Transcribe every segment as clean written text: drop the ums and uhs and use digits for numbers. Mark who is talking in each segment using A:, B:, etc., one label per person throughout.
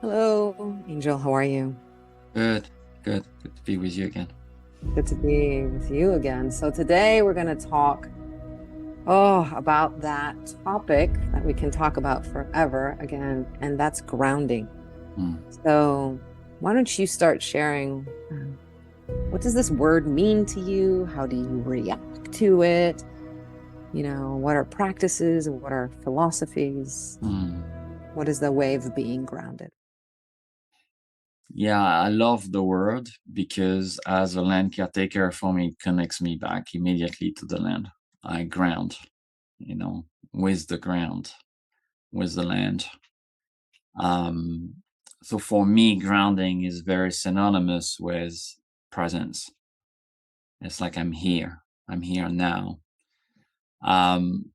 A: Hello, Angel. How are you?
B: Good, good to be with you again.
A: Good to be with you again. So today we're going to talk, about that topic that we can talk about forever again, and that's grounding.
B: Mm.
A: So why don't you start sharing, what does this word mean to you? How do you react to it? What are practices? What are philosophies?
B: Mm.
A: What is the way of being grounded?
B: Yeah, I love the word because as a land caretaker, for me, it connects me back immediately to the land. I ground, you know, with the ground, with the land. Um, so for me, grounding is very synonymous with presence. It's like I'm here now. Um,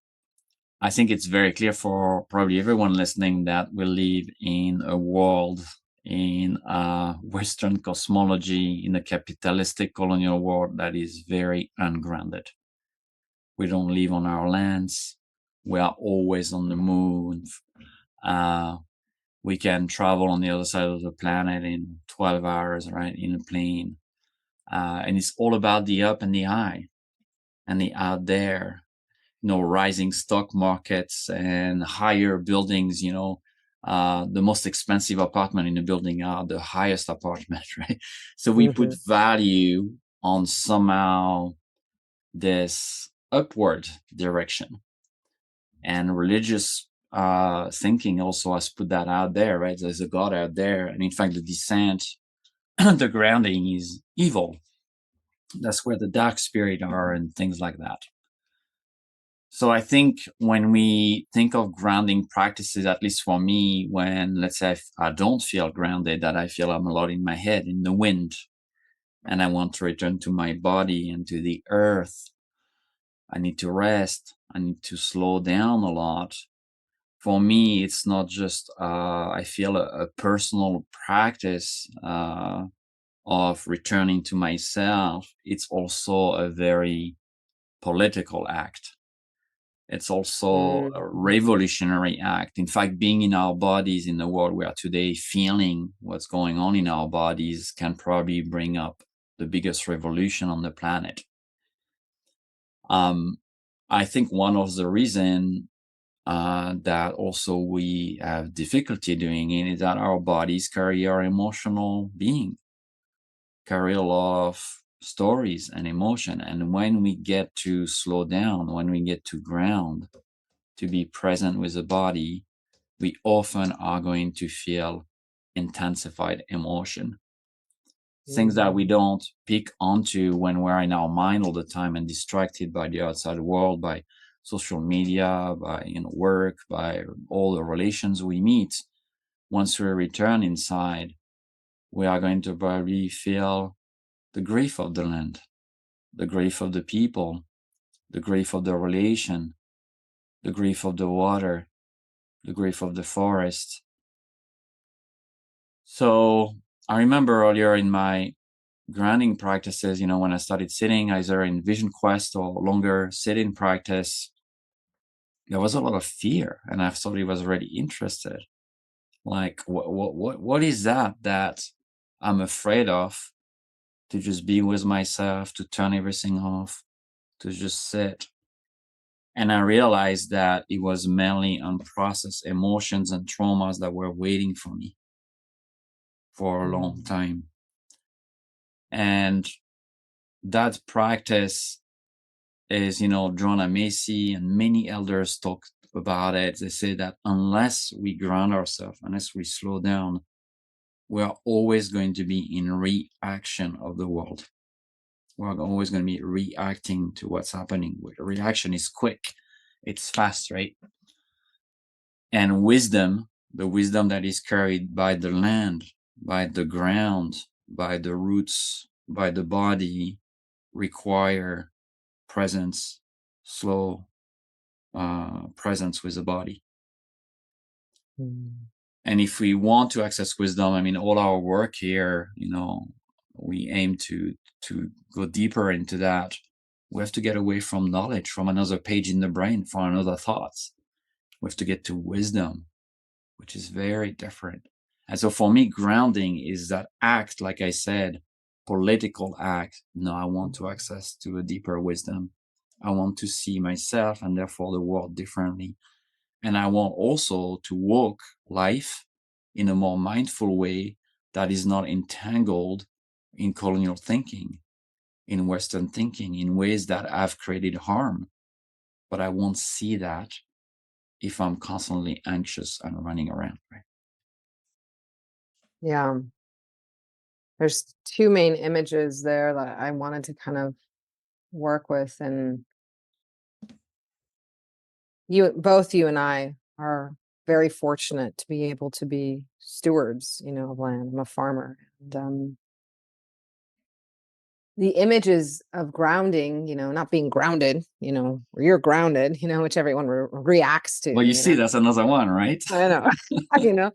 B: I think it's very clear for probably everyone listening that we live in a world, in a Western cosmology, in a capitalistic colonial world that is very ungrounded. We don't live on our lands. We are always on the moon. Uh, we can travel on the other side of the planet in 12 hours, right, in a plane. And it's all about the up and the high and the out there, rising stock markets and higher buildings, the most expensive apartment in the building are the highest apartment, right? So we put
A: Hmm.
B: value on somehow this upward direction. And religious thinking also has put that out there, right? There's a God out there. And in fact, the descent, the grounding is evil. That's where the dark spirit are and things like that. So I think when we think of grounding practices, at least for me, when let's say I don't feel grounded, that I feel I'm a lot in my head, in the wind, and I want to return to my body and to the earth, I need to rest. I need to slow down a lot. For me, it's not just I feel a personal practice of returning to myself. It's also a very political act. It's also a
A: Mm.
B: revolutionary act. In fact, being in our bodies in the world we are today, feeling what's going on in our bodies can probably bring up the biggest revolution on the planet. Um, I think one of the reason that also we have difficulty doing it is that our bodies carry our emotional being, carry a lot of stories and emotion. And when we get to slow down, when we get to ground, to be present with the body, we often are going to feel intensified emotion. Things that we
A: Mm.
B: don't pick onto when we're in our mind all the time and distracted by the outside world, by social media, by work, by all the relations we meet. Once we return inside, we are going to probably feel the grief of the land, the grief of the people, the grief of the relation, the grief of the water, the grief of the forest. So I remember earlier in my grounding practices, when I started sitting, either in Vision Quest or longer sitting practice, there was a lot of fear, and I thought I was already interested. Like, what is that I'm afraid of? To just be with myself, to turn everything off, to just sit. And I realized that it was mainly unprocessed emotions and traumas that were waiting for me for a long
A: Mm.
B: time. And that practice is, John Macy and many elders talk about it. They say that unless we ground ourselves, unless we slow down, we are always going to be in reaction of the world. We're always going to be reacting to what's happening. Reaction is quick, it's fast, right? And wisdom, the wisdom that is carried by the land, by the ground, by the roots, by the body, require presence, slow presence with the body.
A: Mm.
B: And if we want to access wisdom, I mean, all our work here, we aim to go deeper into that. We have to get away from knowledge, from another page in the brain, from another thoughts. We have to get to wisdom, which is very different. And so for me, grounding is that act, like I said, political act. No, I want to access to a deeper wisdom. I want to see myself and therefore the world differently. And I want also to walk life in a more mindful way that is not entangled in colonial thinking, in Western thinking, in ways that have created harm. But I won't see that if I'm constantly anxious and running around. Right?
A: Yeah. There's two main images there that I wanted to kind of work with. And both you and I are very fortunate to be able to be stewards, of land. I'm a farmer. And the images of grounding, not being grounded, or you're grounded, which everyone reacts to,
B: Well, you see, that's another one, right?
A: I know,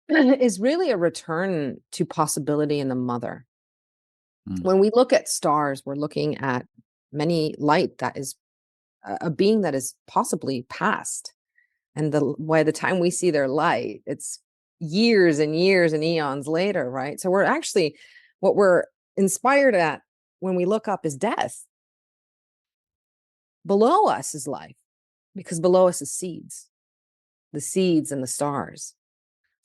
A: is really a return to possibility in the mother. When we look at stars, we're looking at many light that is a being that is possibly past. And by the time we see their light, it's years and years and eons later, right? So we're actually, what we're inspired at when we look up is death. Below us is life, because below us is the seeds and the stars.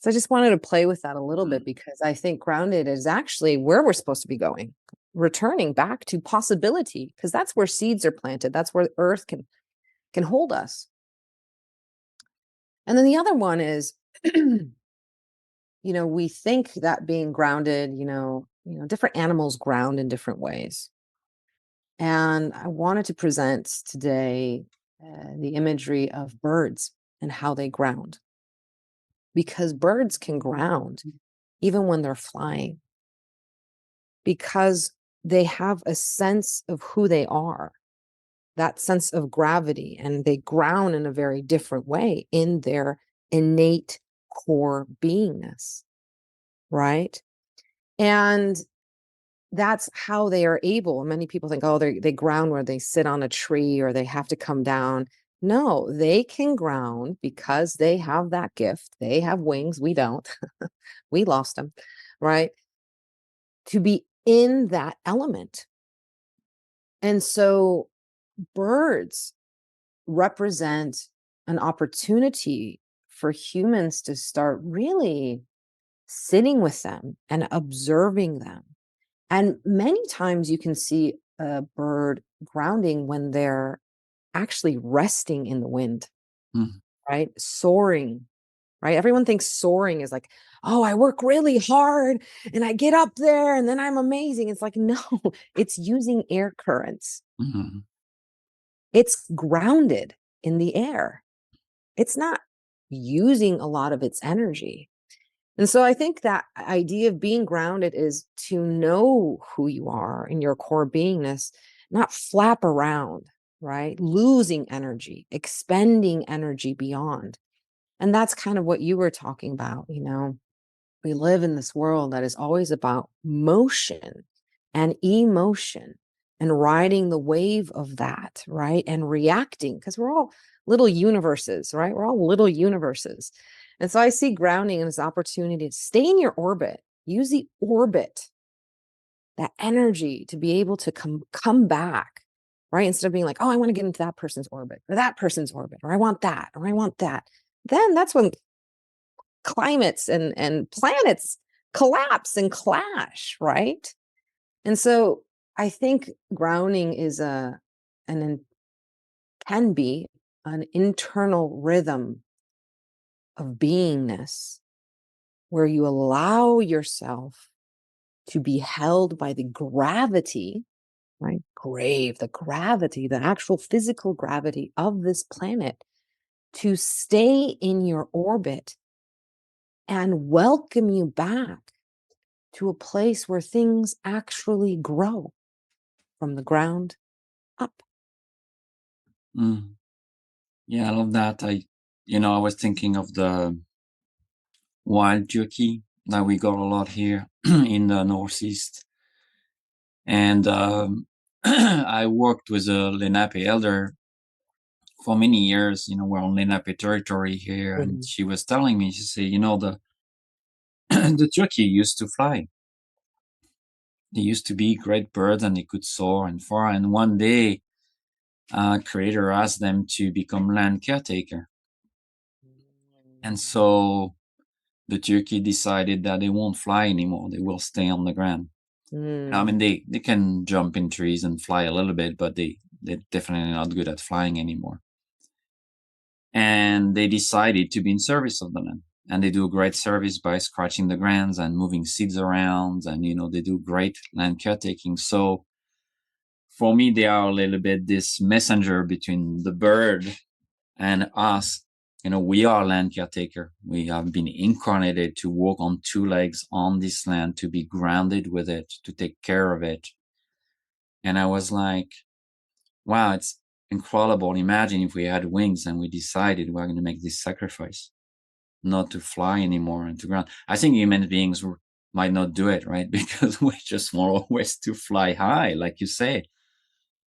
A: So I just wanted to play with that a little bit, because I think grounded is actually where we're supposed to be going, returning back to possibility, because that's where seeds are planted. That's where earth can hold us. And then the other one is, we think that being grounded, different animals ground in different ways. And I wanted to present today the imagery of birds and how they ground, because birds can ground even when they're flying, because they have a sense of who they are, that sense of gravity, and they ground in a very different way in their innate core beingness, right? And that's how they are able. Many people think, oh, they ground where they sit on a tree or they have to come down. No, they can ground because they have that gift. They have wings. We don't. We lost them, right? To be in that element. And so birds represent an opportunity for humans to start really sitting with them and observing them. And many times you can see a bird grounding when they're actually resting in the wind, right? Soaring, right? Everyone thinks soaring is like, oh, I work really hard and I get up there and then I'm amazing. It's like, no, it's using air currents. It's grounded in the air. It's not using a lot of its energy. And so I think that idea of being grounded is to know who you are in your core beingness, not flap around, right? Losing energy, expending energy beyond. And that's kind of what you were talking about. We live in this world that is always about motion and emotion and riding the wave of that, right? And reacting, because we're all little universes, right? We're all little universes. And so I see grounding as an opportunity to stay in your orbit, use the orbit, that energy to be able to come back, right? Instead of being like, oh, I want to get into that person's orbit or that person's orbit, or I want that, or I want that. Then that's when climates and planets collapse and clash, right? And so I think grounding is can be an internal rhythm of beingness, where you allow yourself to be held by the gravity, right? The gravity, the actual physical gravity of this planet, to stay in your orbit and welcome you back to a place where things actually grow from the ground up.
B: Yeah, I love that. I was thinking of the wild turkey that we got a lot here in the Northeast. And I worked with a Lenape elder for many years. We're on Lenape territory here. And she was telling me, she said, the turkey used to fly. They used to be great birds and they could soar and fly. And one day, creator asked them to become land caretaker. And so the turkey decided that they won't fly anymore. They will stay on the ground. I mean, they can jump in trees and fly a little bit, but they're definitely not good at flying anymore. And they decided to be in service of the land. And they do a great service by scratching the grounds and moving seeds around. And, they do great land caretaking. So for me, they are a little bit this messenger between the bird and us. We are land caretaker. We have been incarnated to walk on two legs on this land, to be grounded with it, to take care of it. And I was like, wow, it's incredible. Imagine if we had wings and we decided we're going to make this sacrifice, not to fly anymore and to ground. I think human beings might not do it, right? Because we just want always to fly high, like you say.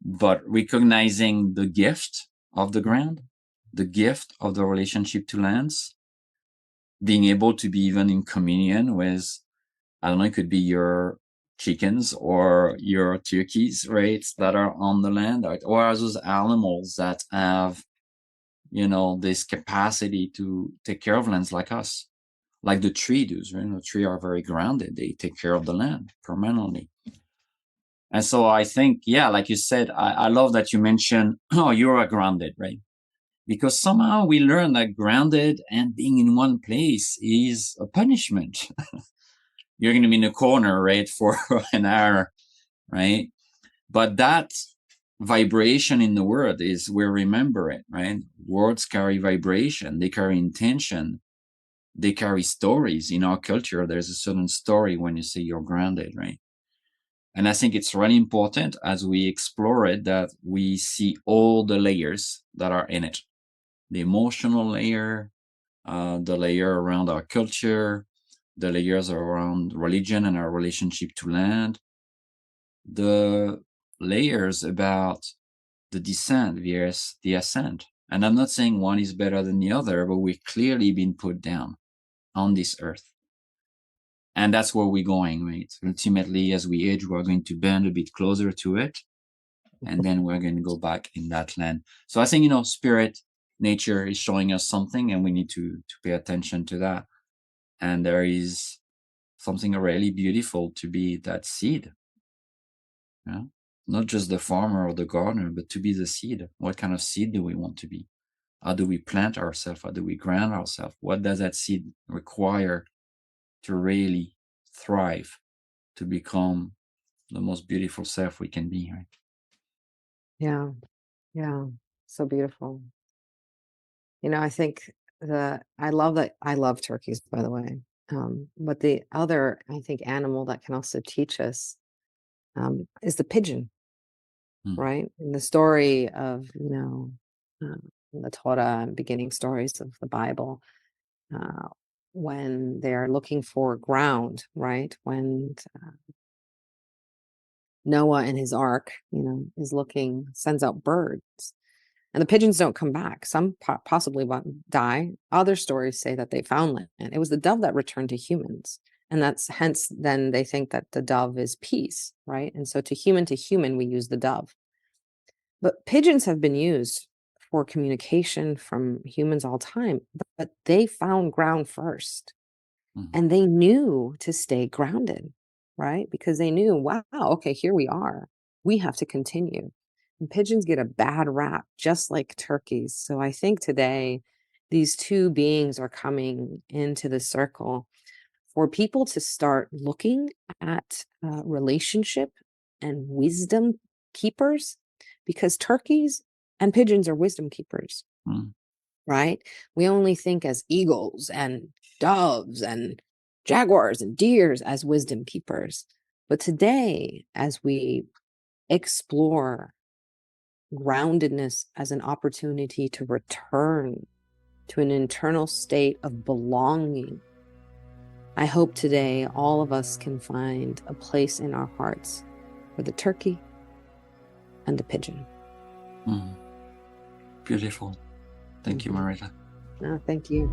B: But recognizing the gift of the ground, the gift of the relationship to lands, being able to be even in communion with, I don't know, it could be your chickens or your turkeys, right, that are on the land, or those animals that have, this capacity to take care of lands like us, like the tree does, right? The tree are very grounded. They take care of the land permanently. And so I think, yeah, like you said, I love that you mentioned, oh, you're grounded, right? Because somehow we learn that grounded and being in one place is a punishment. You're going to be in a corner, right, for an hour, right? But that vibration in the word is we remember it, right? Words carry vibration, they carry intention, they carry stories. In our culture, there's a certain story when you say you're grounded, right? And I think it's really important as we explore it that we see all the layers that are in it. The emotional layer, the layer around our culture, the layers around religion and our relationship to land, the layers about the descent versus the ascent. And I'm not saying one is better than the other, but we've clearly been put down on this earth. And that's where we're going, right? Ultimately, as we age, we're going to bend a bit closer to it. And then we're going to go back in that land. So I think, spirit, nature is showing us something, and we need to pay attention to that. And there is something really beautiful to be that seed. Yeah? Not just the farmer or the gardener, but to be the seed. What kind of seed do we want to be? How do we plant ourselves? How do we ground ourselves? What does that seed require to really thrive, to become the most beautiful self we can be, right?
A: Yeah. Yeah. So beautiful. I think I love turkeys, by the way. But the other, I think, animal that can also teach us is the pigeon,
B: Mm.
A: right? In the story of, the Torah and beginning stories of the Bible, uh, when they're looking for ground, right? When Noah and his ark, sends out birds. And the pigeons don't come back. Some possibly die. Other stories say that they found land. It was the dove that returned to humans. And that's hence then they think that the dove is peace, right? And so to human, we use the dove. But pigeons have been used for communication from humans all time, but they found ground first.
B: Mm.
A: And they knew to stay grounded, right? Because they knew, wow, okay, here we are. We have to continue. And pigeons get a bad rap, just like turkeys. So I think today these two beings are coming into the circle for people to start looking at relationship and wisdom keepers, because turkeys and pigeons are wisdom keepers.
B: Mm.
A: Right? We only think as eagles and doves and jaguars and deers as wisdom keepers. But today, as we explore groundedness as an opportunity to return to an internal state of belonging, I hope today all of us can find a place in our hearts for the turkey and the pigeon.
B: Mm. Beautiful. Thank you, Marita.
A: Oh, thank you.